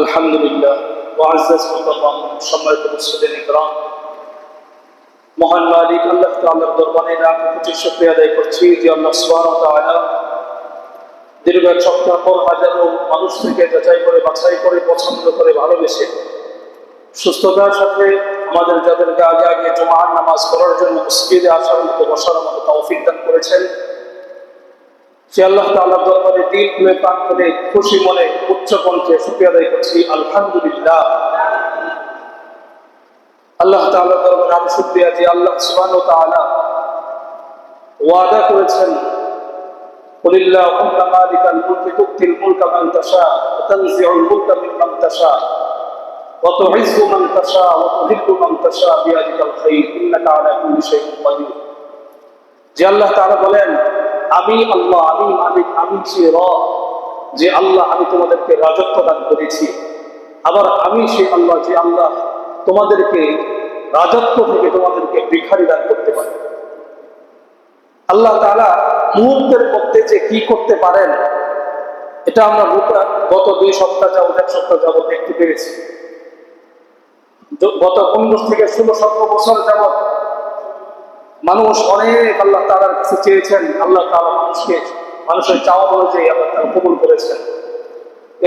আলহামদুলিল্লাহ সম্মানিত মুসলিম ইকরাম, মহান মালিক আল্লাহ তাআলার দরবারে লাখ কোটি শুকরিয়া আদায় করছি যে আল্লাহ সুবহানাহু ওয়া তাআলা দীর্ঘ এক সপ্তাহ পর হাজারো মানুষ থেকে যাচাই করে বাছাই করে পছন্দ করে ভালোবেসে সুস্থতার সাথে আমাদের যাদেরকে আগে আগে জুমার নামাজ পড়ার জন্য মসজিদে আসার মতো বসার মতো তৌফিক দান করেছেন, সে আল্লাহ তাআলার দরবারে দিল খুলে প্রাণ খুলে খুশি মনে উচ্চ কণ্ঠে শুকরিয়া আদায় করছি আলহামদুলিল্লাহ। আল্লাহ তাআলার দরবারে আমি শুকরিয়া যে আল্লাহ সুবহানাহু ওয়া তাআলা ওয়াদা করেছেন, কুলিল্লাহুম্মা মালিকাল মুলকি তু'তিল মুলকা মান তাশা ওয়া তানজি'ুল মুলকা মিম্মান তাশা ওয়া তু'ইজ্জু মান তাশা ওয়া তুযিল্লু মান তাশা বিয়াদিকাল খায়র ইন্নাকা আলা কুল্লি শাইইন কাদির। যে আল্লাহ তাআলা বলেন, আমি আল্লাহ, আমি মালিক, আমি সে রব, যে আল্লাহ আমি তোমাদেরকে রাজত্ব দান করেছি। আবার আমি সে আল্লাহ যে আল্লাহ তোমাদেরকে রাজত্ব থেকে তোমাদেরকে ভিখারি দান করতে পারে। আল্লাহ তাআলা মুহূর্তের মধ্যে যে কি করতে পারেন, এটা আমরা গত 2 সপ্তাহ যাবত 1 সপ্তাহ যাবত দেখতে পেরেছি। গত 15 থেকে 16-17 বছর যাবত মানুষ অনেক আল্লাহ তাআলার কাছে চেয়েছেন, আল্লাহ তাআলা মানুষের চাওয়া অনুযায়ী আল্লাহ তাআলা কবুল করেছেন।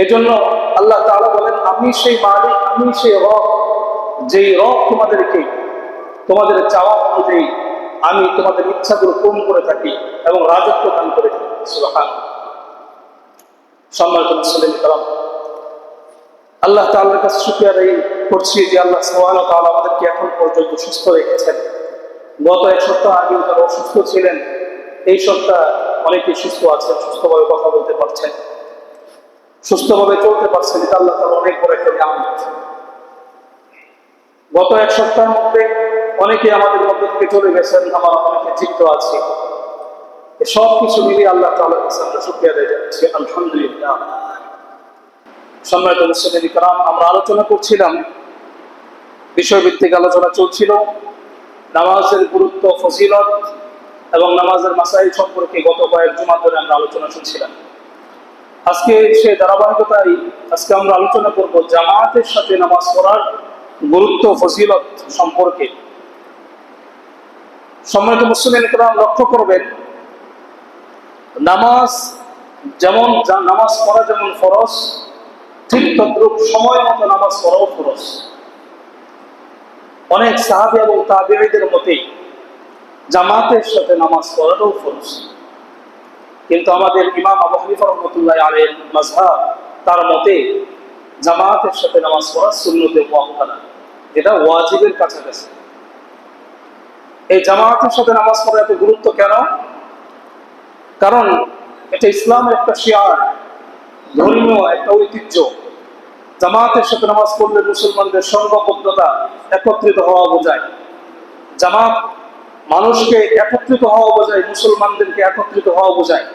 এই জন্য আল্লাহ তাআলা বলেন, আমি সেই মালিক, আমি সেই রব, যেই রব তোমাদেরকে তোমাদের চাওয়া অনুযায়ী আমি তোমাদের ইচ্ছাগুলো পূরণ করে থাকি এবং রাজত্ব দান করে থাকি। সুবহানাল্লাহ। সম্মানিত মুসলিম ইকরাম, আল্লাহ তাআলার কাছে শুকরিয়া আদায় করছি যে আল্লাহ সুবহানাহু ওয়া তাআলা আমাদেরকে এখন পর্যন্ত সুস্থ রেখেছেন। গত 1 সপ্তাহ আগে যারা অসুস্থ ছিলেন, এই সপ্তাহ অনেকেই সুস্থ আছেন, সুস্থভাবে কথা বলতে পারছেন, সুস্থভাবে চলতে পারছেন। এটা আল্লাহ তাআলা অনেক বড় একটা নিয়ামত। গত 1 সপ্তাহের মধ্যে অনেকে আমাদের মধ্যে থেকে চলে গেছেন, আমরা অনেকে জীবিত আছি। সব কিছু মিলিয়ে আল্লাহ তাআলার কাছে আমরা শুকরিয়া আদায় করছি আলহামদুলিল্লাহ। সম্মানিত মুসলিম ইকরাম, আমরা আলোচনা করছিলাম, বিষয়ভিত্তিক আলোচনা চলছিল নামাজের গুরুত্ব, ফজিলত এবং নামাজের মাসাইল সম্পর্কে গত কয়েক জুমা ধরে আমরা আলোচনা শুনছিলাম। আজকে সে ধারাবাহিকতায় আজকে আমরা আলোচনা করব জামাতের সাথে নামাজ পড়ার গুরুত্ব, ফজিলত সম্পর্কে। সম্মানিত মুসলিম ইকরাম, লক্ষ্য করবেন, নামাজ পড়া যেমন ফরজ, ঠিক তদ্রুপ সময় মতো নামাজ পড়াও ফরজ। অনেক সাহাবী এবং তাবেঈদের মতে জামাতের সাথে নামাজ পড়াটাও ফরজ। কিন্তু আমাদের ইমাম আবু হানিফা রাহমাতুল্লাহি আলাইহির মাযহাব, তার মতে জামাতের সাথে নামাজ পড়া সুন্নতে মুআক্কাদা, যেটা ওয়াজিবের কাছাকাছি। এই জামাতের সাথে নামাজ পড়া এত গুরুত্ব কেন? কারণ এটা ইসলামের একটা শিয়ার, ধর্মীয় একটা ঐতিহ্য। জামাতের সাথে নামাজ পড়লে মুসলমানদের সংঘবদ্ধতা, একত্রিত হওয়া বোঝায়। জামাত মানুষকে একত্রিত হওয়া বোঝায়, মুসলমানদেরকে একত্রিত হওয়া বোঝায়।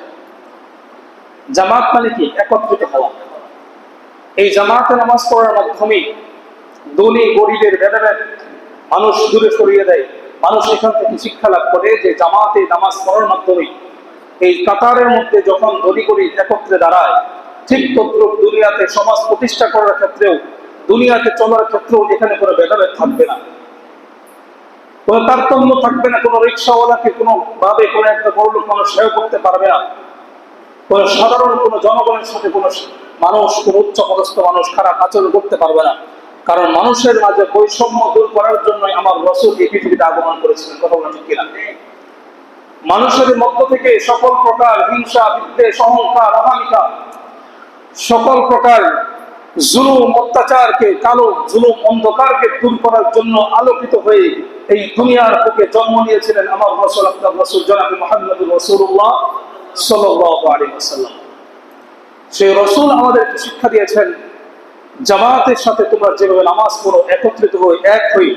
জামাত মানে কি? একত্রিত হওয়া। এই জামাতে নামাজ পড়ার মাধ্যমে ধনী গরিবের ভেদাভেদ মানুষ দূরে সরিয়ে দেয়। মানুষ এখান থেকে শিক্ষা লাভ করে যে জামাতে নামাজ পড়ার মাধ্যমে এই কাতারের মধ্যে যখন ধনী গরিব একত্রে দাঁড়ায়, ঠিক তদ্রুপ দুনিয়াতে সমাজ প্রতিষ্ঠা করার ক্ষেত্রেও, দুনিয়াতে চলার ক্ষেত্রেও এখানে কোনো ভেদাভেদ থাকবে না, কোনো তারতম্য থাকবে না। কোনো রিক্সাওয়ালাকে কোনো ভাবে কোনো একটা বড়লোক মানুষ সেবা করতে পারবে না, কোনো সাধারণ কোনো জনগণের সাথে কোনো মানুষ, কোনো উচ্চ পদস্থ মানুষ খারাপ আচরণ করতে পারবে না। কারণ মানুষের মাঝে বৈষম্য দূর করার জন্যই আমার রাসূল এই পৃথিবীতে আগমন করেছিলেন। কথা বলা ঠিক কিনা? মানুষের মধ্য থেকে সকল প্রকার হিংসা, বিদ্বেষ, অহংকার, অহমিকা, সকল প্রকার জুলুম, অত্যাচারকে, কালো জুলুম, অন্ধকারকে দূর করার জন্য আলোকিত হয়ে এই দুনিয়ার বুকে জন্ম নিয়েছিলেন আমার রাসূল, আপনার রাসূল জনাব মুহাম্মদুর রাসূলুল্লাহ সাল্লাল্লাহু আলাইহি ওয়াসাল্লাম। সেই রাসূল আমাদেরকে শিক্ষা দিয়েছেন, জামাতের সাথে তোমরা যেভাবে নামাজ পড়ো, একত্রিত হয়ে এক হয়ে,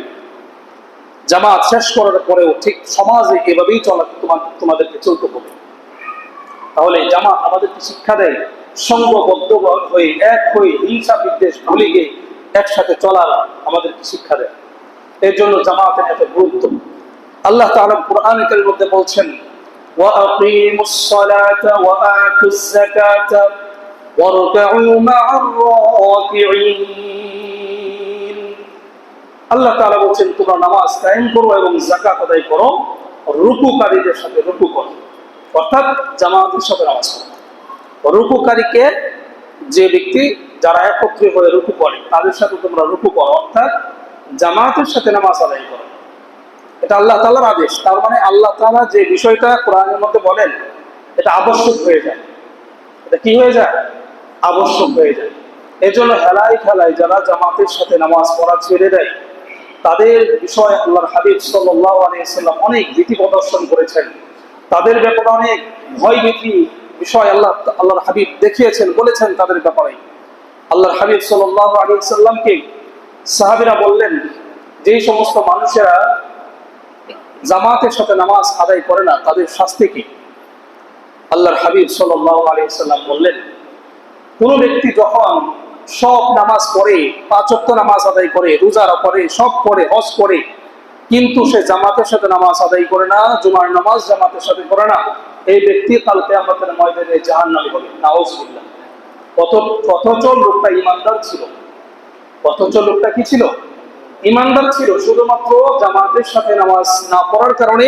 জামাত শেষ করার পরেও ঠিক সমাজে এভাবেই তোমাদেরকে চলতে হবে। তাহলে জামাত আমাদেরকে শিক্ষা দেয় সংঘবদ্ধ হয়ে, এক হয়ে, হিংসা বিদ্বেষ ভুলে গিয়ে একসাথে চলার আমাদেরকে শিক্ষা দেয়। এর জন্য জামাতের এত গুরুত্ব। আল্লাহ তাআলা কুরআন কারীমের মধ্যে বলছেন, ওয়া আকিমুস সালাতা ওয়া আতুজ যাকাতা واركعوا مع الراكعين আল্লাহ তাআলা বলেন তোমরা নামাজ কায়েম করো এবং যাকাত আদায় করো রুকুকারীদের সাথে রুকু করো, অর্থাৎ জামাতের সাথে নামাজ পড়ো। রুকুকারীকে যে ব্যক্তি যারা একত্রে হয়ে রুকু করে তাদের সাথে তোমরা রুকু করো, অর্থাৎ জামাতের সাথে নামাজ আদায় করো। এটা আল্লাহ তাআলার আদেশ। তার মানে আল্লাহ তাআলা যে বিষয়টা কোরআনের মধ্যে বলেন এটা আবশ্যক হয়ে যায়। এটা কি হয়ে যায়? আবশ্যক হয়ে যায়। এজন্য হেলায় খেলায় যারা জামাতের সাথে নামাজ পড়া ছেড়ে দেয় তাদের বিষয়ে আল্লাহর হাবিব সাল্লাল্লাহু আলাইহি ওয়াসাল্লাম অনেক ভীতি প্রদর্শন করেছেন। তাদের ব্যাপারে অনেক ভয় ভীতি বিষয় আল্লাহর হাবিব দেখিয়েছেন, বলেছেন তাদের ব্যাপারে। আল্লাহর হাবিব সাল্লাল্লাহু আলাইহি ওয়াসাল্লামকে সাহাবীরা বললেন, যেই সমস্ত মানুষেরা জামাতের সাথে নামাজ আদায় করে না তাদের শাস্তি কি? আল্লাহর হাবিব সাল্লাল্লাহু আলাইহি ওয়াসাল্লাম বললেন, কোন ব্যক্তি যখন সব নামাজ পড়ে, 5 ওয়াক্ত নামাজ আদায় করে, রোজা করে, সব করে, হজ করে, কিন্তু সে জামাতের সাথে নামাজ আদায় করে না, জুমার নামাজ জামাতের সাথে করে না, এই ব্যক্তি কাল কিয়ামতের ময়দানে জাহান্নামী হবে। নাউজুবিল্লাহ। অথচ লোকটা ঈমানদার ছিল। অথচ লোকটা কি ছিল? ঈমানদার ছিল। শুধুমাত্র জামাতের সাথে নামাজ না পড়ার কারণে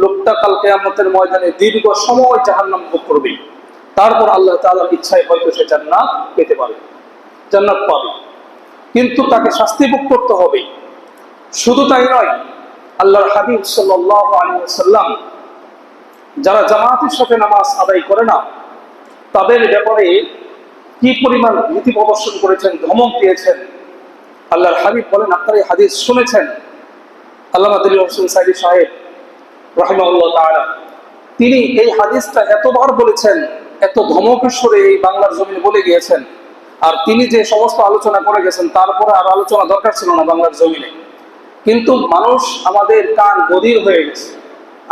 লোকটা কাল কিয়ামতের ময়দানে দীর্ঘ সময় জাহান্নাম ভোগ করবে। তারপর আল্লাহ তাআলার ইচ্ছায় হয়তো সে জান্নাত পেতে পারে, জান্নাত পাবে, কিন্তু তাকে শাস্তি ভোগ করতে হবে। শুধু তাই নয়, আল্লাহর হাবিব সাল্লাল্লাহু আলাইহি ওয়াসাল্লাম যারা জামাতের সাথে নামাজ আদায় করে না তাদের ব্যাপারে কি পরিমাণ ভীতি প্রদর্শন করেছেন, ধমক দিয়েছেন। আল্লাহর হাবিব বলেন, আপনারা এই হাদিস শুনেছেন। আল্লামা দিল হোসেন সাইদি সাহেব রাহিমাহুল্লাহ তাআলা তিনি এই হাদিসটা এতবার বলেছেন, এত ধমকের সুরে এই বাংলার জমিনে বলে গিয়েছেন। আর তিনি যে সমস্ত আলোচনা করে গেছেন তারপরে আর আলোচনা দরকার ছিল না বাংলার জমিনে। কিন্তু মানুষ, আমাদের কান বধির হয়ে গেছে,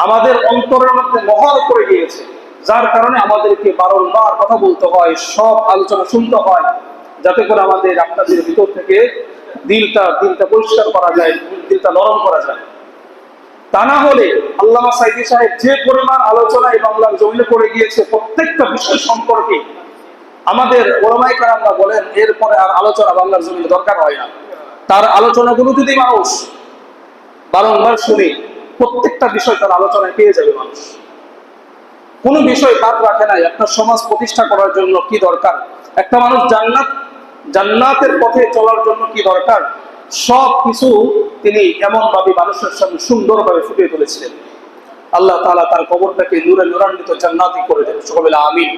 আমাদের অন্তরের মধ্যে মোহর করে গিয়েছে, যার কারণে আমাদেরকে বারংবার কথা বলতে হয়, সব আলোচনা শুনতে হয়, যাতে করে আমাদের আপনাদের ভিতর থেকে দিলটা পরিষ্কার করা যায়, দিলটা নরম করা যায়। তা না হলে আল্লামা সাইদি সাহেব যে পরিমাণ আলোচনা এই বাংলার জমিনে করে গিয়েছে প্রত্যেকটা বিষয় সম্পর্কে, আমাদের ওলামায়ে কেরামরা বলেন এরপরে আর আলোচনা বাংলার জমিনে দরকার হয় না। তার আলোচনাগুলো যদি মানুষ বারংবার শুনে প্রত্যেকটা বিষয় তার আলোচনায় পেয়ে যাবে মানুষ। কোনো বিষয় বাদ রাখে নাই। আপনার সমাজ প্রতিষ্ঠা করার জন্য কি দরকার, একটা মানুষ জান্নাতের পথে চলার জন্য কি দরকার, সব কিছু তিনি এমন ভাবে মানুষের সামনে সুন্দরভাবে ফুটিয়ে তুলেছিলেন। আল্লাহ তাআলা তার কবরটাকে নূরে নূরান্বিত জান্নাতি করে দেন। সকলে আমিন।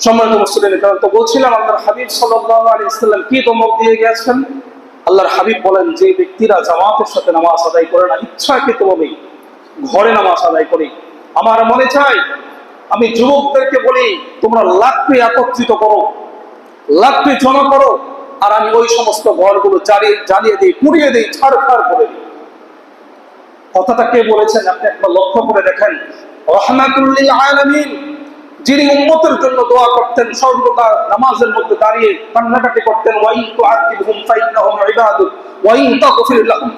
সম্মানিত মুসলিম, কারণ তো বলছিলাম আল্লাহর হাবিব সাল্লাল্লাহু আলাইহি ওয়াসাল্লাম কি ধমক দিয়ে গেছেন। আল্লাহর হাবিব বলেন, যে ব্যক্তিরা জামাতের সাথে নামাজ আদায় করে না, ইচ্ছাকৃতভাবে ঘরে নামাজ আদায় করে, আমার মনে চাই আমি যুবকদেরকে বলি, তোমরা লাকড়ি একত্রিত করো, লাকড়ি জমা করো, আর আমি ওই সমস্ত ঘরগুলো জ্বালিয়ে দিই, পুড়িয়ে দিই, ছাড়খাড় করে দিই। কথাটা কে বলেছেন আপনি একবার লক্ষ্য করে দেখেন। রাহমাতুল লিল আলামিন, যিনি উম্মতের জন্য দোয়া করতেন, সর্বদা নামাজের মধ্যে দাঁড়িয়ে কান্নাকাটি করতেন, ওয়াইন তুআযিবহুম ফাইন্নাহুম ইবাদুক ওয়া ইন তাগফির লাহুম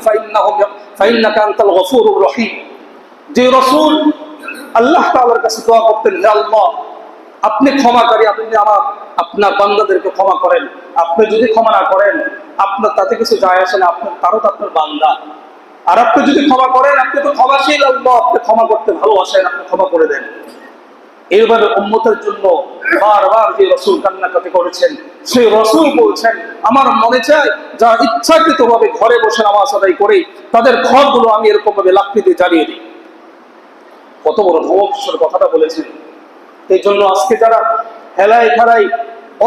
ফাইন্নাকা আনতাল গফুরুর রহিম। যে রাসূল আল্লাহ তাআলার কাছে দোয়া করতেন, হে আল্লাহ আপনি ক্ষমাকারী, আপনি আপনার বান্দাদেরকে ক্ষমা করেন। আপনি যদি ক্ষমা না করেন আপনার তাতে কিছু যায় আসে না, তারও তো আপনার বান্দা। আর আপনি যদি ক্ষমা করেন, আপনি তো ক্ষমাশীল আল্লাহ, আপনি ক্ষমা করতে ভালোবাসেন, আপনি ক্ষমা করে দেন। এইভাবে উম্মতের জন্য বারবার যে রাসূল কান্নাকাটি করেছেন, সেই রাসূল বলছেন, আমার মনে চায় যা ইচ্ছাকৃতভাবে ঘরে বসে নামাজ আদায় করে তাদের ঘরগুলো আমি এরকম ভাবে লাকড়ি দিয়ে জ্বালিয়ে দিই। কত বড় ধমকের কথাটা বলেছেন। এই জন্য আজকে যারা হেলায় খেলায়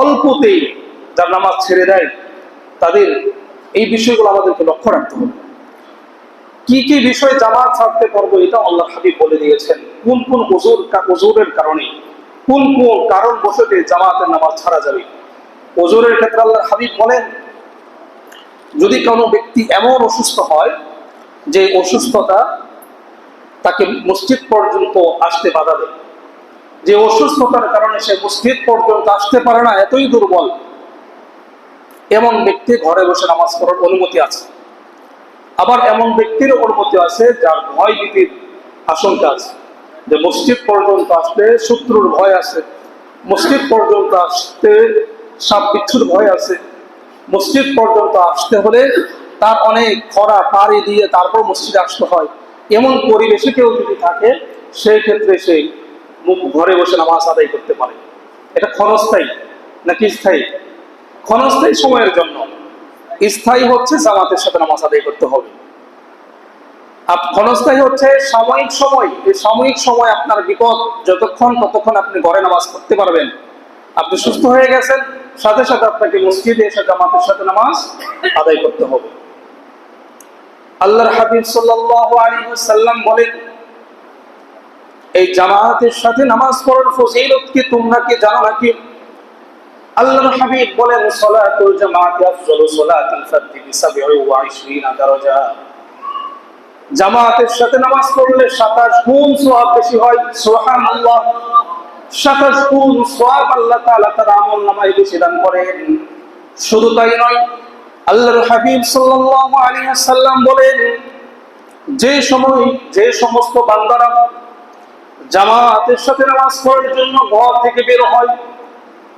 অল্পতেই যার নামাজ ছেড়ে দেয়, তাদের এই বিষয়গুলো আমাদেরকে লক্ষ্য রাখতে হবে। কি কি বিষয় জামাত ছাড়তে পারবো এটা আল্লাহর হাবিব বলে দিয়েছেন। কোন কোন ওযুরের কারণে, কোন কোন কারণ বশতে জামাতের নামাজ ছাড়া যাবে। ওযুরের ক্ষেত্রে আল্লাহর হাবিব বলেন, যদি কোনো ব্যক্তি এমন অসুস্থ হয় যে অসুস্থতা তাকে মসজিদ পর্যন্ত আসতে বাধা দেয়, যে অসুস্থতার কারণে সে মসজিদ পর্যন্ত আসতে পারে না, এতই দুর্বল, এমন ব্যক্তি ঘরে বসে নামাজ পড়ার অনুমতি আছে। আবার এমন ব্যক্তির অনুমতি আছে যার ভয় ভীতির আশঙ্কা আছে, যে মসজিদ পর্যন্ত আসলে শত্রুর ভয় আছে, মসজিদ পর্যন্ত আসতে সাপ বিচ্ছুর ভয় আছে, মসজিদ পর্যন্ত আসতে হলে তার অনেক খরা পাড়ি দিয়ে তারপর মসজিদে আসতে হয়, এমন পরিবেশে কেউ যদি থাকে সেই ক্ষেত্রে সে ঘরে বসে নামাজ আদায় করতে পারে। এটা ক্ষণস্থায়ী নাকি স্থায়ী? ক্ষণস্থায়ী সময়ের জন্য। স্থায়ী হচ্ছে জামাতের সাথে নামাজ আদায় করতে হবে। ক্ষণস্থায়ী হচ্ছে সাময়িক সময়। এই সাময়িক সময় আপনার বিপদ যতক্ষণ ততক্ষণ আপনি ঘরে নামাজ পড়তে পারবেন। আপনি সুস্থ হয়ে গেছেন, সাথে সাথে আপনাকে মসজিদে এসে জামাতের সাথে নামাজ আদায় করতে হবে। আল্লাহর হাবিব সাল্লাল্লাহু আলাইহি ওয়াসাল্লাম বলেন, এই জামাতের সাথে নামাজ পড়ার ফজিলত কি তোমরা কি জানো নাকি? আল্লাহর হাবিব বলেন, সালাতুল জামাতি আফজালু সালাতিল ফারদি বি27 দারাজা। জামাতের সাথে নামাজ পড়লে 27 গুণ সওয়াব বেশি হয়। সুবহানাল্লাহ। 27 গুণ সওয়াব আল্লাহ তাআলা তার আমলনামায় বেশি দান করেন। শুধু তাই নয়, আল্লাহর হাবিব সাল্লাল্লাহু আলাইহি ওয়াসাল্লাম বলেন, যে সমস্ত বান্দারা জামাতের সাথে নামাজ পড়ার জন্য ঘর থেকে বের হয়,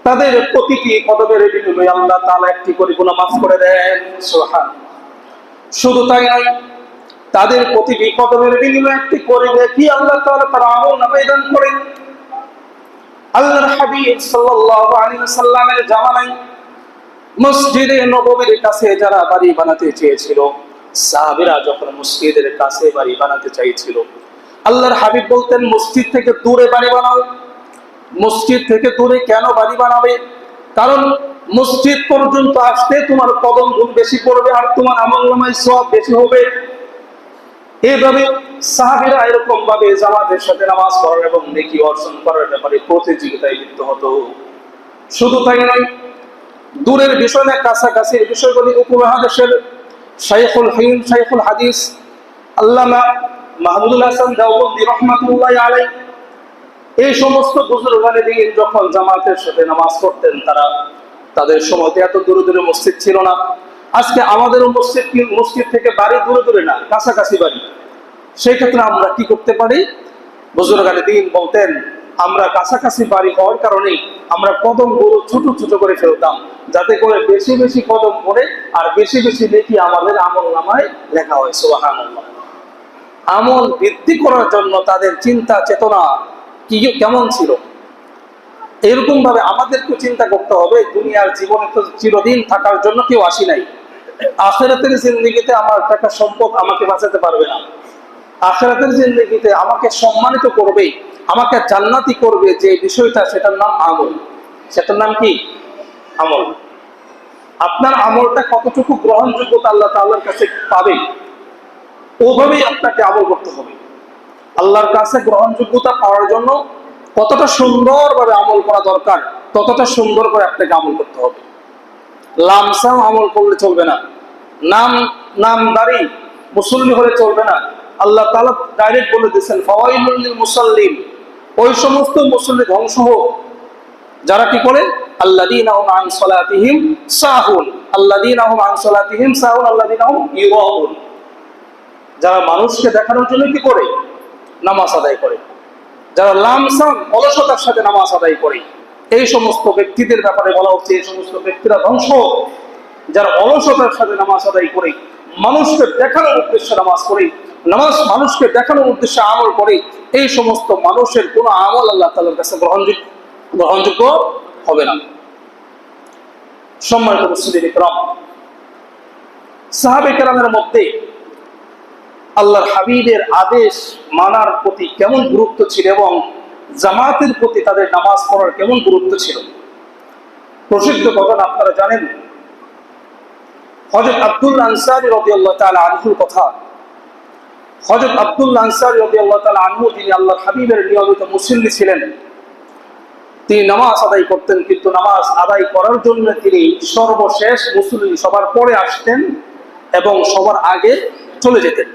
তাদের প্রতিটি কদমের বিনিময়ে আল্লাহ তাআলা একটি করে গুনাহ মাফ করে দেন। সুবহানাল্লাহ। শুধু তাই নয়, তাদের প্রতিটি কদমের বিনিময়ে একটি করে নেকি আল্লাহ তাআলা তার আমলনামায় দান করেন। আল্লাহর হাবিব সাল্লাল্লাহু আলাইহি ওয়াসাল্লামের জামানায় মসজিদে নববীর কাছে যারা বাড়ি বানাতে চেয়েছিল, সাহাবীরা যখন মসজিদের কাছে বাড়ি বানাতে চাইছিল, আল্লাহর হাবিব বলতেন, মসজিদ থেকে দূরে বাড়ি বানাও। মসজিদ থেকে দূরে কেন বাড়ি বানাবে? কারণ মসজিদ পর্যন্ত আসতে তোমার কদম গুণ বেশি পড়বে আর তোমার আমলনামায় সওয়াব বেশি হবে। এইভাবে সাহাবীরা এরকম ভাবে জামাতের সাথে নামাজ পড়ার এবং নেকি অর্জন করার ব্যাপারে প্রতিযোগিতায় লিপ্ত হতো। শুধু তাই নয়, দূরের বিষয় না, কাছাকাছির বিষয়গুলি উপমহাদেশের শাইখুল হাদিস আল্লামা মাহমুদুল হাসান দেওবন্দি রাহমাতুল্লাহি আলাইহি এই সমস্ত বুজুর্গানে দিন যখন জামাতের সাথে নামাজ পড়তেন, তাদের সময়তে এত দূরে দূরে মসজিদ ছিল না। আজকে আমাদেরও মসজিদ থেকে বাড়ি দূরে দূরে না, কাছাকাছি বাড়ি। সেই ক্ষেত্রে আমরা কি করতে পারি? বুজুর্গানে দিন বলতেন, আমরা কাছাকাছি বাড়ি হওয়ার কারণে আমরা কদমগুলো ছোট ছোট করে ফেলতাম, যাতে করে বেশি বেশি কদম পড়ে আর বেশি বেশি নেকি আমাদের আমলনামায় লেখা হয়। সুবহানাল্লাহ। আমল বৃদ্ধি করার জন্য তাদের চিন্তা চেতনা কেমন ছিল, এরকম ভাবে আমাদেরকে চিন্তা করতে হবে। দুনিয়ার জীবনে তো চিরদিন থাকার জন্য কেউ আসি নাই। আখিরাতের জিন্দেগিতে আমার টাকা সম্পদ আমাকে বাঁচাতে পারবে না। আখিরাতের জিন্দেগিতে আমাকে সম্মানিত করবে, আমাকে জান্নাতি করবে যে বিষয়টা, সেটার নাম আমল। সেটার নাম কি? আমল। আপনার আমলটা কতটুকু গ্রহণযোগ্যতা আল্লাহ তাআলার কাছে পাবে, ওভাবেই আপনাকে আমল করতে হবে। আল্লাহর কাছে গ্রহণযোগ্যতা পাওয়ার জন্য কতটা সুন্দরভাবে আমল করা দরকার, ততটা সুন্দর করে আপনাকে আমল করতে হবে। লামসাম আমল করলে চলবে না। নামদারি মুসল্লি হলে চলবে না। আল্লাহ তাআলা ডাইরেক্ট বলে দিয়েছেন, ফাওয়াইলুল লিল মুসাল্লিন, ওই সমস্ত মুসল্লি ধ্বংস হোক যারা কি করে, আল্লাযীনা হুম আন সালাতিহিম সাহুন, আল্লাযীনা হুম আন সালাতিহিম সাহুন, আল্লাযীনা হুম ইউরাউন, যারা মানুষকে দেখানোর জন্য কি করে, নামাজ আদায় করে। যারা লামসাম অলসতার সাথে নামাজ আদায় করে, এই সমস্ত ব্যক্তিদের ব্যাপারে বলা হচ্ছে, এই সমস্ত ব্যক্তিরা ধ্বংস। যারা অলসতার সাথে নামাজ আদায় করে, মানুষকে দেখানোর উদ্দেশ্যে নামাজ পড়ে, মানুষকে দেখানোর উদ্দেশ্যে আমল করে, এই সমস্ত মানুষের কোনো আমল আল্লাহ তাআলার কাছে গ্রহণযোগ্য হবে না। সম্মানিত মুসলিম ইকরাম, সাহাবে কেরামের মধ্যে আল্লাহর হাবিবের আদেশ মানার প্রতি কেমন গুরুত্ব ছিল এবং জামাতের প্রতি তাদের নামাজ পড়ার কেমন গুরুত্ব ছিল, প্রসিদ্ধ ঘটনা আপনারা জানেন। হযরত আব্দুল্লাহ আনসারী রাদিয়াল্লাহু তাআলা আনহুর কথা। হযরত আব্দুল্লাহ আনসারী রাদিয়াল্লাহু তাআলা আনহু, তিনি আল্লাহর হাবিবের নিয়মিত মুসল্লি ছিলেন। তিনি নামাজ আদায় করতেন, কিন্তু নামাজ আদায় করার জন্য তিনি সর্বশেষ মুসল্লি, সবার পরে আসতেন এবং সবার আগে চলে যেতেন।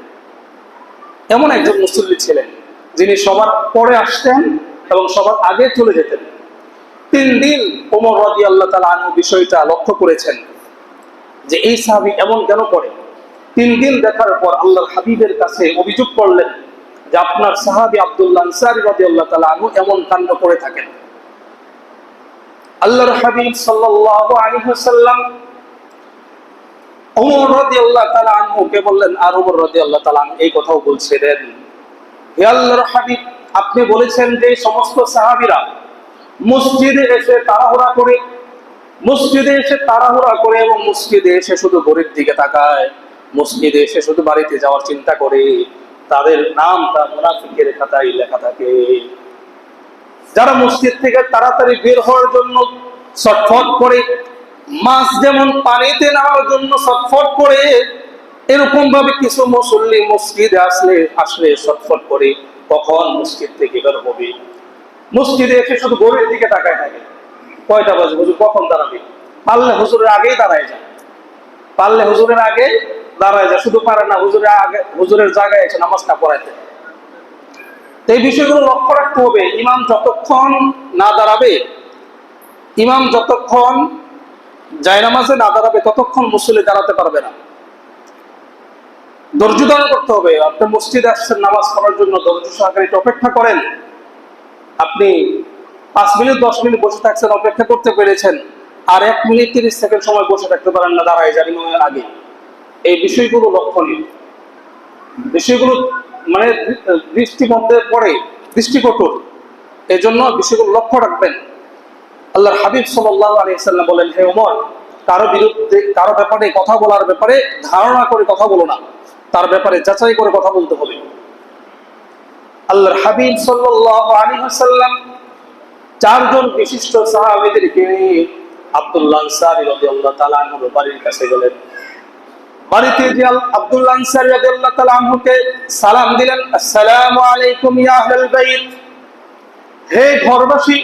এমন একজন মুসল্লি ছিলেন যিনি সবার পরে আসতেন এবং সবার আগে চলে যেতেন। 3 দিন ওমর রাদিয়াল্লাহু তাআলা আনহু বিষয়টা লক্ষ্য করেছেন যে এই সাহাবী এমন কেন করে। 3 দিন দেখার পর আল্লাহর হাবিবের কাছে অভিযোগ করলেন যে আপনার সাহাবী আব্দুল্লাহ আনসারী রাদিয়াল্লাহু তাআলা আনহু এমন কাণ্ড করে থাকেন। আল্লাহর হাবিব সাল্লাল্লাহু আলাইহি ওয়াসাল্লাম ওমর রাদিয়াল্লাহু তাআলা আনহুকে বললেন, আর ওমর রাদিয়াল্লাহু তাআলা এই কথাও বলছিলেন, হে আল্লাহর হাবিব, আপনি বলেছেন যে সমস্ত সাহাবীরা মসজিদে এসে তাড়াহুড়া করে এবং মসজিদে এসে শুধু ঘড়ির দিকে তাকায়, মসজিদে এসে শুধু বাড়িতে যাওয়ার চিন্তা করে, তাদের নামটা মুনাফিকের খাতায় লেখা থাকে। যারা মসজিদ থেকে তাড়াতাড়ি বের হওয়ার জন্য ছটফট করে, মাছ যেমন পানিতে নামার জন্য ছটফট করে, এরকম ভাবে কিছু মুসল্লি মসজিদে আসলে ছটফট করে কখন মসজিদ থেকে বের হবে। মসজিদে এসে শুধু ঘড়ির দিকে তাকায় থাকে, কয়টা বাজে, হুজুর কখন দাঁড়াবে। পারলে হুজুরের আগেই দাঁড়ায় যায়, শুধু পারে না হুজুরের জায়গায় এসে নামাজটা পড়াইতে। এই বিষয়গুলো লক্ষ্য রাখতে হবে। ইমাম যতক্ষণ জায়নামাজে না দাঁড়াবে ততক্ষণ মুসল্লি দাঁড়াতে পারবে না। ধৈর্য ধারণ করতে হবে। আপনি মসজিদে আসছেন নামাজ পড়ার জন্য, ধৈর্য সহকারে অপেক্ষা করেন। আপনি 5 মিনিট 10 মিনিট বসে থাকছেন, অপেক্ষা করতে পেরেছেন, আর 1 মিনিট 30 সেকেন্ড সময় বসে থাকতে পারেন না, দাঁড়ায় যান ইমামের আগে। এই বিষয়গুলো লক্ষণীয়, বিষয়গুলো মানে দৃষ্টির মধ্যে পড়ে, দৃষ্টিকটু। এই জন্য বিষয়গুলো লক্ষ্য রাখবেন। আল্লাহর হাবিব সাল্লাল্লাহু আলাইহি ওয়াসাল্লাম বলেন, হে ওমর, কারো ব্যাপারে কথা বলার ব্যাপারে ধারণা করে কথা বলো না, তার ব্যাপারে যাচাই করে কথা বলতে হবে। আল্লাহর হাবিব সাল্লাল্লাহু আলাইহি ওয়াসাল্লাম 4 জন বিশিষ্ট সাহাবীদেরকে আব্দুল্লাহ আনসারী রাদিয়াল্লাহু তাআলা আনহুর বাড়ির কাছে গেলেন। বাড়িতে যে আব্দুল্লাহ আনসারী রাদিয়াল্লাহু তাআলা আনহুকে সালাম দিলেন, আসসালামু আলাইকুম ইয়া আহলাল বাইত, হে ঘরবাসী,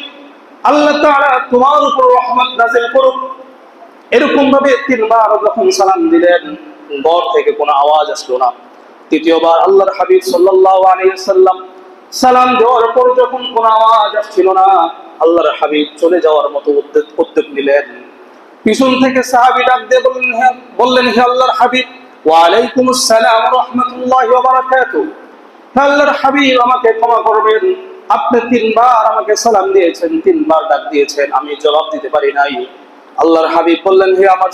আল্লাহ তাআলা তোমার উপর রহমত নাযিল করুক। এরকম ভাবে 3 বার যখন সালাম দিলেন, ঘর থেকে কোনো আওয়াজ আসলো না। তৃতীয়বার আল্লাহর হাবিব সাল্লাল্লাহু আলাইহি ওয়াসাল্লাম সালাম দেওয়ার পর যখন কোনো আওয়াজ আসছিল না, আল্লাহর হাবিব চলে যাওয়ার মতো উদ্যোগ নিলেন। পিছন থেকে সাহাবী ডাক দিয়ে বললেন, হে আল্লাহর হাবিব, ওয়া আলাইকুমুস সালাম ওয়া রাহমাতুল্লাহি ওয়া বারাকাতুহু, আল্লাহর হাবিব আমাকে ক্ষমা করবেন, আপনি 3 বার আমাকে সালাম দিয়েছেন, 3 বার ডাক দিয়েছেন, আমি জবাব দিতে পারি নাই। আল্লাহর হাবিব বললেন, হে আমার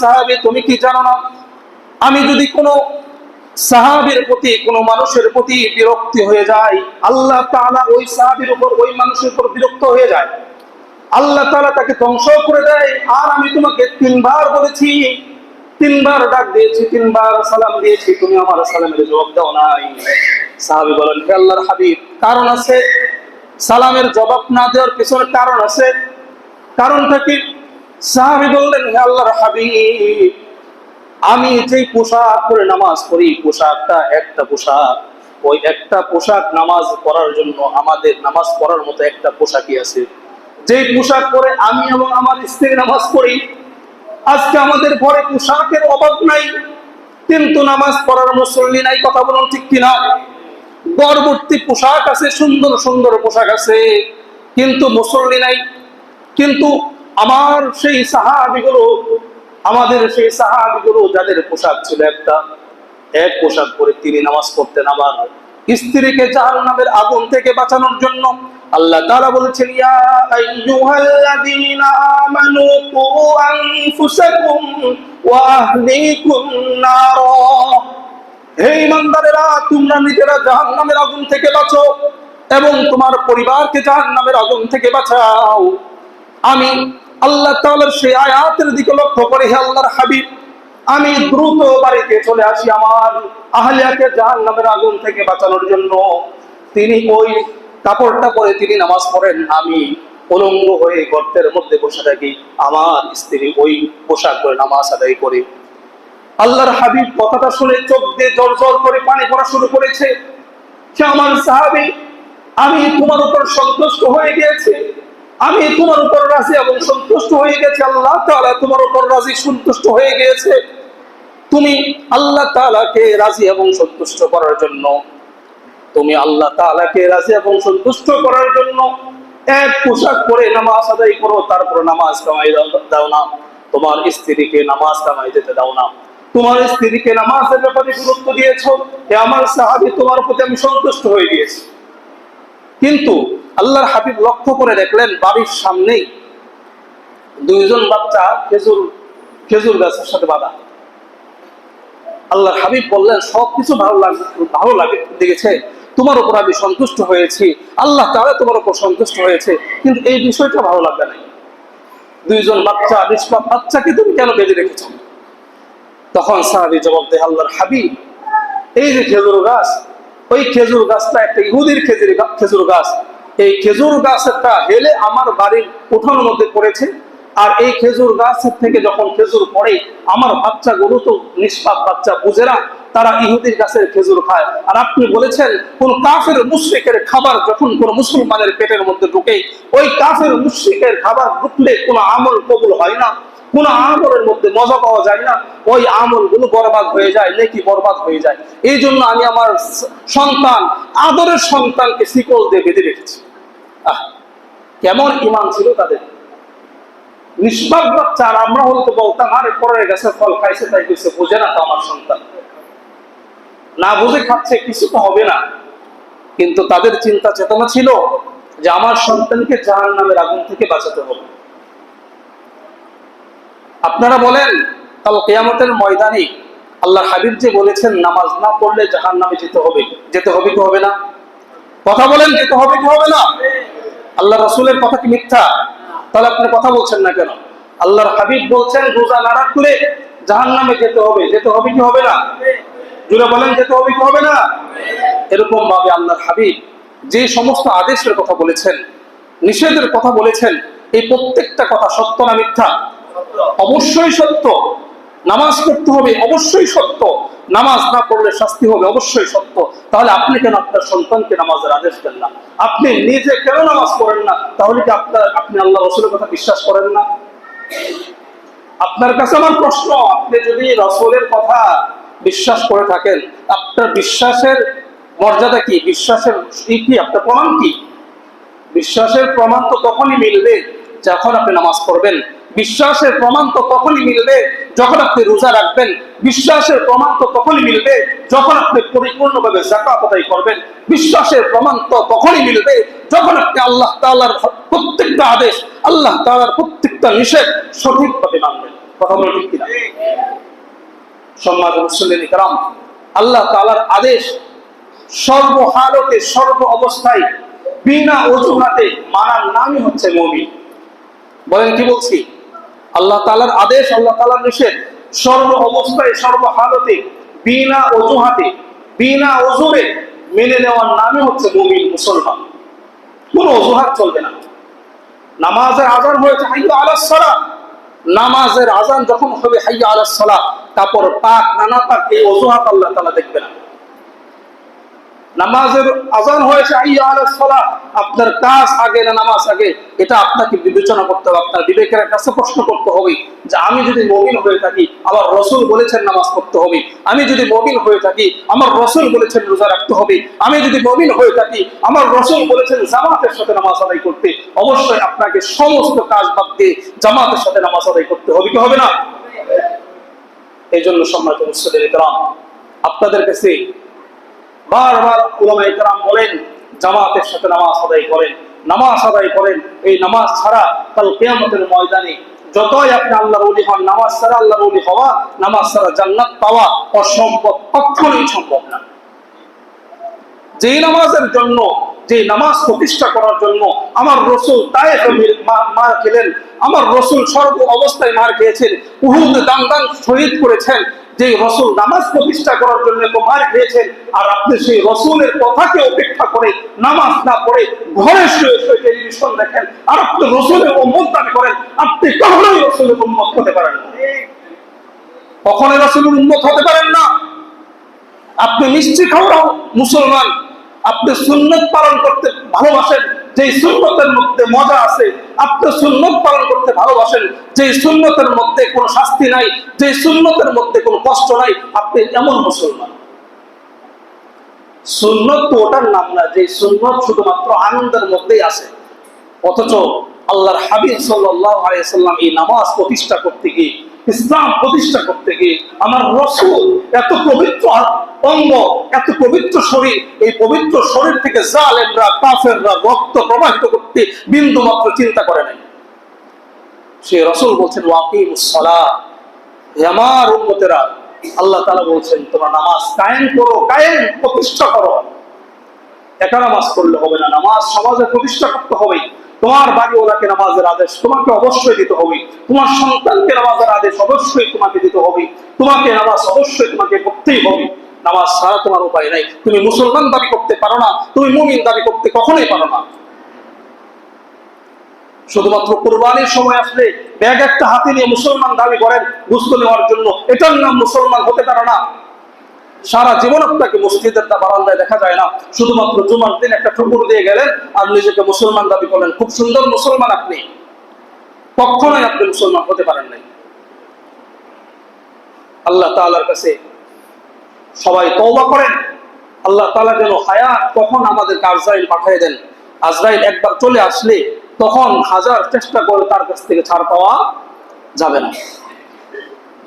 সাহাবী, তুমি কি জানো না, আমি যদি কোনো সাহাবীর প্রতি, কোনো মানুষের প্রতি বিরক্তি হয়ে যায়, আল্লাহ তাআলা ওই সাহাবীর উপর, ওই মানুষের উপর বিরক্ত হয়ে যায়, আল্লাহ তাআলা তাকে ধ্বংস করে দেয়। আর আমি তোমাকে 3 বার বলেছি, 3 বার ডাক দিয়েছি, 3 বার সালাম দিয়েছি, তুমি আমার সালামের জবাব দাও নাই। সাহাবী বলেন, হে আল্লাহর হাবিব, কারণ আছে, সালামের জবাব না দেওয়ার পিছনে কারণ আছে। কারণটা কি? সাহাবী বললেন, হে আল্লাহর হাবিব, আমি যেই পোশাক পরে নামাজ পড়ি, পোশাকটা একটা পোশাক, ওই একটা পোশাক নামাজ পড়ার জন্য, আমাদের নামাজ পড়ার মতো একটা পোশাকই আছে, যেই পোশাক পরে আমি এবং আমার স্ত্রী নামাজ পড়ি। আজকে আমাদের ঘরে পোশাকের অভাব নাই, কিন্তু নামাজ পড়ার মুসল্লি নাই। কথা বলুন ঠিক কিনা? গর্ভবতী পোশাক আছে, সুন্দর সুন্দর পোশাক আছে, কিন্তু মুসল্লি নাই। কিন্তু আমাদের সেই সাহাবীগুলো যাদের পোশাক ছিল এক পোশাক পরে তিনি নামাজ পড়তেন। আবার স্ত্রীকে জাহান্নামের আগুন থেকে বাঁচানোর জন্য আল্লাহ তাআলা বলেছেন, ইয়া আইয়ুহাল্লাযীনা আমানু কু আনফুসাকুম ওয়া আহলিকুম নার, হে ঈমানদারেরা, তোমরা নিজেরা জাহান্নামের আগুন থেকে বাঁচো এবং তোমার পরিবারকে জাহান্নামের আগুন থেকে বাঁচাও। আমি আল্লাহ তাআলার সেই আয়াতের দিকে লক্ষ্য করে, হে আল্লাহর হাবিব, আমি দ্রুত বাড়িতে চলে আসি আমার আহলিয়াকে জাহান্নামের আগুন থেকে বাঁচানোর জন্য। তিনি ওই কাপড়টা পরে তিনি নামাজ পড়েন, আমি উলঙ্গ হয়ে গর্তের মধ্যে বসে থাকি, আমার স্ত্রী ওই পোশাক পরে নামাজ আদায় করে। আল্লাহর হাবিব কথাটা শুনে চোখ দিয়ে জল করে পানি পড়া শুরু করেছে। সে আমার সাহাবী, আমি তোমার উপর সন্তুষ্ট হয়ে গিয়েছি, আমি তোমার উপর রাজি এবং সন্তুষ্ট হয়ে গেছি। আল্লাহ তাআলা তোমার উপর রাজি সন্তুষ্ট হয়ে গিয়েছে। তুমি আল্লাহ তাআলাকে রাজি এবং সন্তুষ্ট করার জন্য, এক পোশাক পরে নামাজ আদায় করো, তারপর নামাজ কামাই দাও না, তোমার স্ত্রীকে নামাজ কামাই যেতে দাও না। তোমার স্ত্রীকে নামাজের ব্যাপারে গুরুত্ব দিয়েছো, হে আমার সাহাবী, তোমার প্রতি আমি সন্তুষ্ট হয়ে গিয়েছি। কিন্তু আল্লাহর হাবিব লক্ষ্য করে দেখলেন বাড়ির সামনেই দুইজন বাচ্চা খেজুর গাছের সাথে বাঁধা। আল্লাহর হাবিব বললেন, সবকিছু ভালো লাগে দেখেছে, তোমার উপর আমি সন্তুষ্ট হয়েছি, আল্লাহ তাআলা তোমার উপর সন্তুষ্ট হয়েছে, কিন্তু এই বিষয়টা ভালো লাগবে না। দুইজন বাচ্চা, নিষ্পাপ বাচ্চাকে তুমি কেন বেঁধে রেখেছ? তখন সাহাবী জবাব দেয়, আল্লাহর হাবিব, এই যে খেজুর গাছ, ওই খেজুর গাছটা একটা ইহুদির খেজুর গাছ। এই খেজুর গাছটা হেলে আমার বাড়ির উঠানোর মধ্যে পড়েছে, আর এই খেজুর গাছের থেকে যখন খেজুর পড়ে আমার বাচ্চাগুলো তো নিষ্পাপ বাচ্চা, বুঝে না, তারা ইহুদির গাছের খেজুর খায়। আর আপনি বলেছেন কোন কাফের মুশরিকের খাবার যখন কোন মুসলমানের পেটের মধ্যে ঢুকে, ওই কাফের মুশরিকের খাবার ঢুকলে কোনো আমল কবুল হয় না, কোন আমলের মধ্যে মজা পাওয়া যায় না, ওই আমলগুলো বরবাদ হয়ে যায়, নেকি বরবাদ হয়ে যায়। এই জন্য আমি আমার সন্তান, আদরের সন্তানকে শিকল দিয়ে বেঁধে রেখেছি। কেমন ঈমান ছিল তাদের! নিষ্পাপ বাচ্চা, আর আমরা হয়তো বলতাম, আরে পরের গাছের ফল খাইছে তাই কইছে, বোঝে না তো আমার সন্তান, না বুঝে খাচ্ছে, কিছু তো হবে না। কিন্তু তাদের চিন্তা চেতনা ছিল যে আমার সন্তানকে জাহান্নামের আগুন থেকে বাঁচাতে হবে। আপনারা বলেন, কাল কিয়ামতের ময়দানে আল্লাহর হাবিব যে বলেছেন নামাজ না পড়লে জাহান্নামে যেতে হবে কি হবে না? কথা বলেন, যেতে হবে কি হবে না? আল্লাহ রাসূলের কথা কি মিথ্যা? তাহলে আপনি কথা বলছেন না কেন? আল্লাহর হাবিব বলছেন রোজা না রাখলে জাহান্নামে যেতে হবে কি হবে না? জুড়ে বলেন, যেতে হবে কি হবে না? এরকম ভাবে আল্লাহর হাবিব যে সমস্ত আদেশের কথা বলেছেন, নিষেধের কথা বলেছেন, এই প্রত্যেকটা কথা সত্য না মিথ্যা? অবশ্যই সত্য। নামাজ পড়তে হবে, অবশ্যই সত্য। নামাজ না পড়লে শাস্তি হবে, অবশ্যই সত্য। তাহলে আপনি কেন আপনার সন্তানকে নামাজের আদেশ দেন না? আপনি নিজে কেন নামাজ পড়েন না? তাহলে কি আপনি আল্লাহ রাসূলের কথা বিশ্বাস করেন না? আপনার কাছে আমার প্রশ্ন, আপনি যদি রাসূলের কথা বিশ্বাস করে থাকেন, আপনার বিশ্বাসের মর্যাদা কি? বিশ্বাসের কি? আপনার প্রমাণ কি? বিশ্বাসের প্রমাণ তো তখনই মিলবে যখন আপনি নামাজ পড়বেন। বিশ্বাসের প্রমাণ তো তখনই মিলবে যখন আপনি রোজা রাখবেন। বিশ্বাসের প্রমাণ তো তখনই মিলবে যখন আপনি পরিপূর্ণভাবে যাকাত আদায় করবেন। বিশ্বাসের প্রমাণ তো তখনই মিলবে যখন আপনি আল্লাহ তাআলার প্রত্যেকটা আদেশ, আল্লাহ তাআলার প্রত্যেকটা নিষেধ সঠিকভাবে মানবেন। কথা বলে ঠিক কিনা? সম্মানিত মুসলিম کرام, আল্লাহ তাআলার আদেশ সর্বহালতে, সর্ব অবস্থায়, বিনা অজুহাতে মানার নামই হচ্ছে মুমিন। বলেন, কি বলছি? আল্লাহ তাআলার আদেশ, আল্লাহ তাআলার নিষেধ সর্ব অবস্থায়, সর্বহালতে, বিনা অজুহাতে, বিনা ওজরে মেনে নেওয়ার নামই হচ্ছে মুমিন, মুসলমান। কোনো অজুহাত চলবে না। নামাজের আযান হয়েছে হাইয়া আলাস সালাহ, নামাজের আযান যখন হবে হাইয়া আলাস সালাহ, তারপর পাক না না পাক, এই অজুহাত আল্লাহ তাআলা দেখবে না। নামাজের আযান হয়েছে হাইয়া আলাস সালাহ, আপনার কাজ আগে না নামাজ আগে, এটা আপনাকে বিবেচনা করতে হবে। আপনার বিবেকের কাছে প্রশ্ন করতে হবে যে আমি যদি মুমিন হয়ে থাকি, আমার রাসূল বলেছেন নামাজ পড়তে হবে। আমি যদি মুমিন হয়ে থাকি, আমার রাসূল বলেছেন রোজা রাখতে হবে। আমি যদি মুমিন হয়ে থাকি, আমার রাসূল বলেছেন জামাতের সাথে নামাজ আদায় করতে। অবশ্যই আপনাকে সমস্ত কাজ বাদ দিয়ে জামাতের সাথে নামাজ আদায় করতে হবে কি হবে না? এই জন্য সম্মানিত মুসলিম کرام, আপনাদের কাছে বারবার উলামায়ে কেরাম বলেন জামাতের সাথে নামাজ আদায় করেন, নামাজ আদায় করেন। এই নামাজ ছাড়া কাল কিয়ামতের ময়দানে যতই আপনি আল্লাহর ওলি হন, নামাজ ছাড়া আল্লাহর ওলি হওয়া, নামাজ ছাড়া জান্নাত পাওয়া অসম্ভব, কখনোই সম্ভব না। যেই নামাজের জন্য, যে নামাজ প্রতিষ্ঠা করার জন্য আমার রাসূল তায়েফে মার খেলেন, আমার রাসূল সর্ব অবস্থায় মার খেয়েছেন, উহুদ দান শহীদ করেছেন, যে রাসূল নামাজ প্রতিষ্ঠা করার জন্য তো মার খেয়েছেন, আর আপনি সেই রাসূলের কথাকে উপেক্ষা করে নামাজ না পড়ে ঘরে শুয়ে শুয়ে টেলিভিশন দেখেন, আর আপনি রাসূলের উম্মত দাবি করেন, আপনি কখনোই রাসূলের উম্মত হতে পারেন না। কখনোই রাসূলের উম্মত হতে পারেন না। আপনি মিষ্টি খাওয়া মুসলমান, আপনি সুন্নত পালন করতে ভালোবাসেন, যে সুন্নতের মধ্যে মজা আছে, আপনি সুন্নত পালন করতে ভালোবাসেন, যে সুন্নতের মধ্যে কোনো শাস্তি নাই, যে সুন্নতের মধ্যে কোনো কষ্ট নাই, আপনি এমন মুসলমান। সুন্নত তো ওটার নাম না যে সুন্নত শুধুমাত্র আনন্দের মধ্যেই আছে। অথচ আল্লাহর হাবিব সাল্লাল্লাহু আলাইহি সাল্লাম এই নামাজ প্রতিষ্ঠা করতে গিয়ে ইসলাম প্রতিষ্ঠা করতে গিয়ে আমার রাসূল এত পবিত্র অঙ্গ, এত পবিত্র শরীর, এই পবিত্র শরীর থেকে জালেমরা কাফেররা রক্ত প্রবাহিত করতে বিন্দু মাত্র চিন্তা করে নাই। সে রাসূল বলছেন ওয়াকিমুস সালাহ, হে আমার উম্মতেরা, আল্লাহ তাআলা বলছেন তোমরা নামাজ কায়েম করো, কায়েম প্রতিষ্ঠা করো। একা নামাজ পড়লে হবে না, নামাজ সমাজে প্রতিষ্ঠা করতে হবে। তোমার বাড়িওয়ালাকে নামাজের আদেশ তোমাকে অবশ্যই দিতে হবে, তোমার সন্তানকে নামাজের আদেশ অবশ্যই তোমাকে দিতে হবে, তোমাকে নামাজ অবশ্যই তোমাকে পড়তেই হবে। নামাজ ছাড়া তোমার উপায় নাই। তুমি মুসলমান দাবি করতে পারো না, তুমি মুমিন দাবি করতে কখনোই পারো না। শুধুমাত্র কুরবানির সময় আসলে ব্যাগ একটা হাতে নিয়ে মুসলমান দাবি করেন গোশত নেওয়ার জন্য, এটার নাম মুসলমান হতে পারে না। সারা জীবন আপনাকে মসজিদের বারান্দায় দেখা যায় না, শুধুমাত্র জুমার দিন একটা ঠুকুর দিয়ে গেলেন আর নিজেকে মুসলমান দাবি করলেন। খুব সুন্দর মুসলমান আপনি, কখনোই আপনি মুসলমান হতে পারেন নাই। আল্লাহ তাআলার কাছে সবাই তওবা করেন, আল্লাহ তাআলা যেন হায়াত কখন আমাদের আজরাইল পাঠিয়ে দেন। আজরাইল একবার চলে আসলে তখন হাজার চেষ্টা করে তার কাছ থেকে ছাড় পাওয়া যাবে না।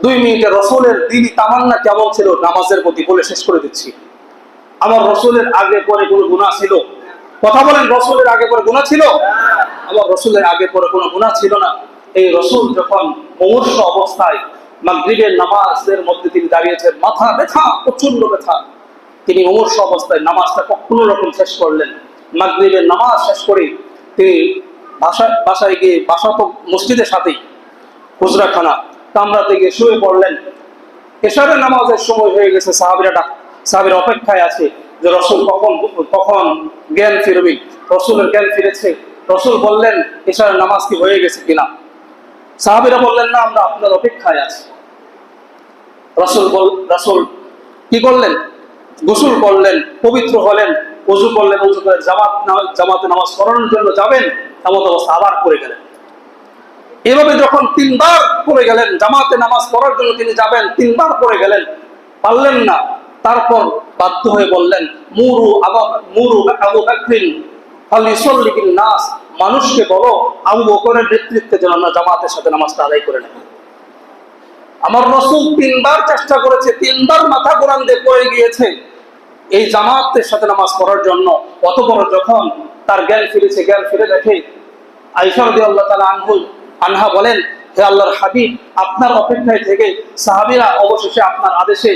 2 মিনিটে রাসূলের দিনী তামান্না কেমন ছিল নামাজের প্রতি বলে শেষ করে দিচ্ছি। আমার রাসূলের আগে পরে কোনো গুনাহ ছিল? কথা বলেন, রাসূলের আগে পরে গুনাহ ছিল? আমার রাসূলের আগে পরে কোনো গুনাহ ছিল না। এই রাসূল যখন মুমূর্ষ অবস্থায় মাগরিবের নামাজের মধ্যে তিনি দাঁড়িয়েছেন, মাথা ব্যথা, প্রচন্ড ব্যথা, তিনি মুমূর্ষ অবস্থায় নামাজটা কোনো রকম শেষ করলেন। মাগরিবের নামাজ শেষ করে তিনি বাসায় গিয়ে, বাসা তো মসজিদের সাথেই হুজরাখানা, কামরাতে গিয়ে শুয়ে পড়লেন। এশারের নামাজের সময় হয়ে গেছে, সাহাবীরা অপেক্ষায় আছে যে রাসূল কখন জ্ঞান ফিরবে। রাসূলের জ্ঞান ফিরেছে। রাসূল বললেন এশারের নামাজ কি হয়ে গেছে কিনা? সাহাবীরা বললেন না, আমরা আপনার অপেক্ষায় আছি। রাসূল কি করলেন? গোসল করলেন, পবিত্র হলেন, ওযু করলেন, ওযু করে জামাতে নামাজ পড়ানোর জন্য যাবেন, এমন অবস্থা আবার পড়ে গেলেন। এভাবে যখন 3 বার পড়ে গেলেন, জামাতে নামাজ পড়ার জন্য তিনি যাবেন, 3 বার পড়ে গেলেন, পারলেন না। তারপর বাধ্য হয়ে বললেন মুরু আবু বকরিন ফালিসাল্লি বিন নাস, মানুষকে বলো আবু বকরের নেতৃত্বে যেন আমরা জামাতের সাথে নামাজটা আদায় করে নেব। আমার রাসূল 3 বার চেষ্টা করেছে, 3 বার মাথা কোরআন দিয়ে পড়ে গিয়েছে এই জামাতের সাথে নামাজ পড়ার জন্য। অতঃপর যখন তার জ্ঞান ফিরেছে, জ্ঞান ফিরে দেখে আয়েশা রাদিয়াল্লাহু তাআলা আনহা বলেন, হে আল্লাহর হাবিব, আপনার অপেক্ষায় থেকে সাহাবীরা অবশেষে আপনার আদেশে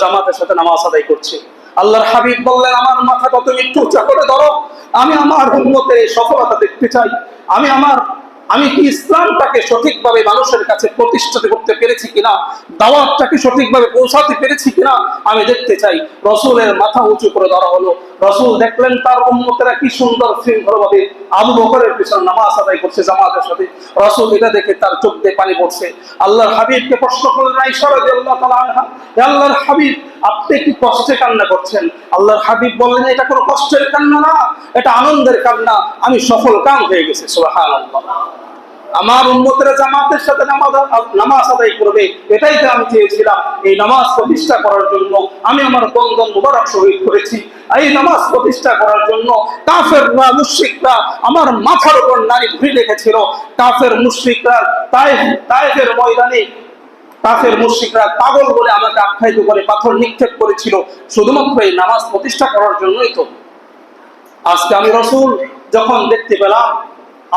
জামাতের সাথে নামাজ আদায় করছে। আল্লাহর হাবিব বললেন, আমার মাথাটা তুমি একটু উঁচা করে ধরো, আমি আমার উম্মতের সফলতা দেখতে চাই। আমি কি ইসলামটাকে সঠিকভাবে মানুষের কাছে প্রতিষ্ঠিত করতে পেরেছি কিনা, দাওয়াতটাকে সঠিকভাবে পৌঁছাতে পেরেছি কিনা আমি দেখতে চাই। রাসূলের মাথা উঁচু করে ধরা হলো। রাসূল দেখলেন তার উম্মতেরা কি সুন্দর শৃঙ্খলভাবে আবু বকরের পিছনে নামাজ আদায় করছে জামাতের সাথে। রাসূল এটা দেখে তার চোখ দিয়ে পানি পড়ছে। আল্লাহর হাবিবকে প্রশ্ন করলেন আয়েশা রাদিয়াল্লাহু তাআলা আনহা, হে আল্লাহর হাবিব, আপনি কি কষ্টে কান্না করছেন? আল্লাহর হাবিব বললেন, এটা কোনো কষ্টের কান্না না, এটা আনন্দের কান্না, আমি সফল কাম হয়ে গেছে। সুবহানাল্লাহ। আমার উম্মতেরা জামাতের সাথে নামাজ আদায় করবে, এটাই তো আমি চেয়েছিলাম। এই নামাজ প্রতিষ্ঠা করার জন্য আমি আমার বন্ধন মুবারক শহীদ করেছি। এই নামাজ প্রতিষ্ঠা করার জন্য কাফেররা, মুশরিকরা আমার মাথার উপর নারী ধুই রেখেছিল। কাফের মুশরিকরা তায়েফের ময়দানে কাফের মুশরিকরা পাগল বলে আমাকে আখ্যায়িত করে পাথর নিক্ষেপ করেছিল, শুধুমাত্র এই নামাজ প্রতিষ্ঠা করার জন্যই তো। আজকে আমি রাসূল যখন দেখতে পেলাম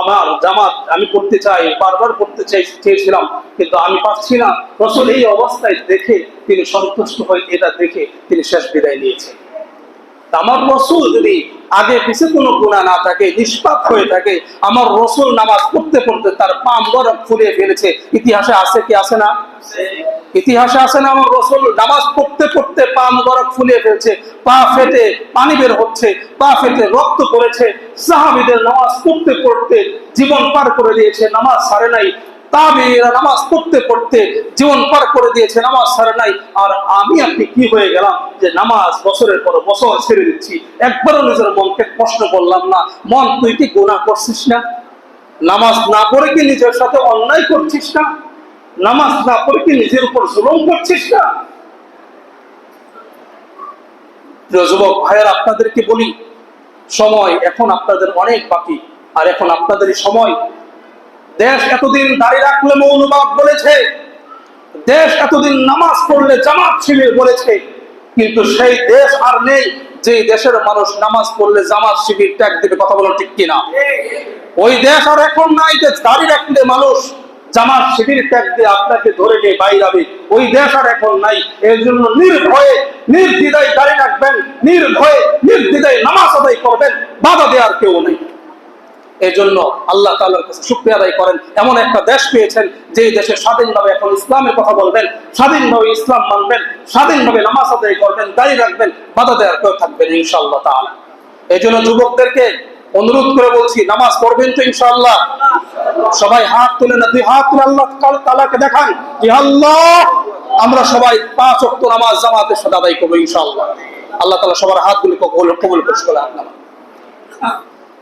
আমার জামাত আমি করতে চাই, বারবার করতে চেয়েছিলাম, কিন্তু আমি পারছি না, রাসূল এই অবস্থায় দেখে তিনি সন্তুষ্ট হয়ে এটা দেখে তিনি শেষ বিদায় নিয়েছেন। আমার রাসূল যদি আগে পিছে কোনো গুনাহ না থাকে, নিষ্পাপ হয়ে থাকে, আমার রাসূল নামাজ পড়তে পড়তে তার পা মোবারক ফুলিয়ে ফেলেছে, ইতিহাসে আছে কি আছে না? ইতিহাসে আছে না? আমার রাসূল নামাজ পড়তে পড়তে পা মোবারক ফুলিয়ে ফেলছে, পা ফেটে পানি বের হচ্ছে, পা ফেটে রক্ত পড়েছে। সাহাবীদের নামাজ পড়তে পড়তে জীবন পার করে দিয়েছে, নামাজ ছাড়ে নাই। তাবেঈরা নামাজ পড়তে পড়তে জীবন পার করে দিয়েছে, নামাজ ছাড়ে নাই। আর আমি আপনি কি হয়ে গেলাম যে নামাজ বছরের পর বছর ছেড়ে দিচ্ছি, একবারও নিজের মনকে প্রশ্ন করলাম না, মন তুই কি গুনাহ করছিস না? নামাজ না পড়ে কি নিজের সাথে অন্যায় করছিস না? নামাজ না পড়ে কি নিজের উপর জুলুম করছিস না? প্রিয় যুবক ভাইয়েরা, আপনাদেরকে বলি, সময় এখন আপনাদের অনেক বাকি, আর এখন আপনাদেরই সময়। দেশ এতদিন দাঁড়িয়ে রাখলে মৌলবাদ বলেছে, দেশ এতদিন নামাজ পড়লে জামাত শিবির বলেছে, কিন্তু সেই দেশ আর নেই যে দেশের মানুষ নামাজ পড়লে জামাত শিবির ত্যাগ দেবে। কথা বলো ঠিক কিনা? ওই দেশ আর এখন নাই যে দাড়ি রাখলে মানুষ জামাত শিবির ত্যাগ দিয়ে আপনাকে ধরে নিয়ে বাইরাবে। ওই দেশ আর এখন নাই। এর জন্য নির্ভয়ে নির্দ্বিধায় দাড়ি রাখবেন, নির্ভয়ে নির্দ্বিধায় নামাজ আদায় করবেন, বাধা দেওয়ার কেউ নেই। এই জন্য আল্লাহ তাআলার কাছে শুকরিয়া আদায় করেন, এমন একটা দেশ পেয়েছেন যে দেশে স্বাধীনভাবে এখন ইসলামের কথা বলবেন, স্বাধীনভাবে ইসলাম মানবেন, স্বাধীনভাবে নামাজ আদায় করবেন, দাড়ি রাখবেন, বাধা দেওয়ার কেউ থাকবেন ইনশাআল্লাহ তাআলা। এই জন্য যুবকদেরকে অনুরোধ করে বলছি, নামাজ পড়বেন তো ইনশাআল্লাহ? সবাই হাত তুলে না, দুই হাত তুলে আল্লাহ তাআলাকে দেখান যে আল্লাহ, আমরা সবাই 5 ওয়াক্ত নামাজ জামাতের সাথে আদায় করবো ইনশাআল্লাহ। আল্লাহ তাআলা সবার হাতগুলিকে কবুল করে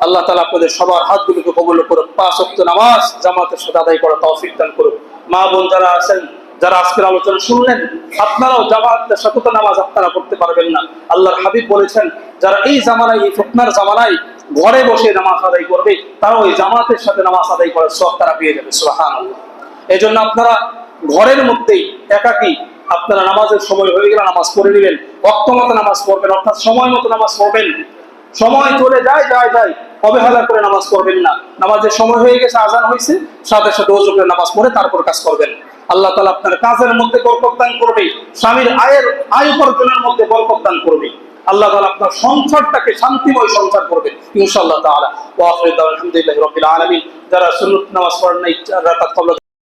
আল্লাহ তাআলা আপনাদের সবার হাতগুলিকে কবুল করুন। 5 ওয়াক্ত নামাজ জামাতের সাথে আদায় করার তৌফিক দান করুন। মা বোন যারা আছেন, যারা আজকের আলোচনা শুনলেন, আপনারাও জামাতের সাথে তো নামাজ আপনারা পড়তে পারবেন না। আল্লাহর হাবিব বলেছেন, যারা এই জামানায়, এই ফিতনার জামানায় ঘরে বসে নামাজ আদায় করবে, তারা ওই জামাতের সাথে নামাজ আদায় করার সওয়াব তারা পেয়ে যাবে। সুবহানাল্লাহ। এই জন্য আপনারা ঘরের মধ্যেই একাকী আপনারা নামাজের সময় হয়ে গেলে নামাজ পড়ে নেবেন, ওয়াক্ত মতো নামাজ পড়বেন, অর্থাৎ সময় মতো নামাজ পড়বেন। সময় চলে যায় অবহেলা করে নামাজ পড়বেন না। নামাজের সময় হয়ে গেছে, আজান হয়েছে, সাথে সাথে ওযু করে নামাজ পড়ে তারপর কাজ করবেন। আল্লাহ তাআলা আপনার কাজের মধ্যে বরকত দান করবে, স্বামীর আয় উপার্জনের মধ্যে বরকত দান করবে। আল্লাহ তাআলা আপনার সংসারটাকে শান্তিময় সংসার করবে ইনশাআল্লাহ তাআলা। ওয়া আখিরু দাওয়ানা আলহামদুলিল্লাহি রাব্বিল আলামিন। যারা সুন্নাত নামাজ পড়েন না, রাকাত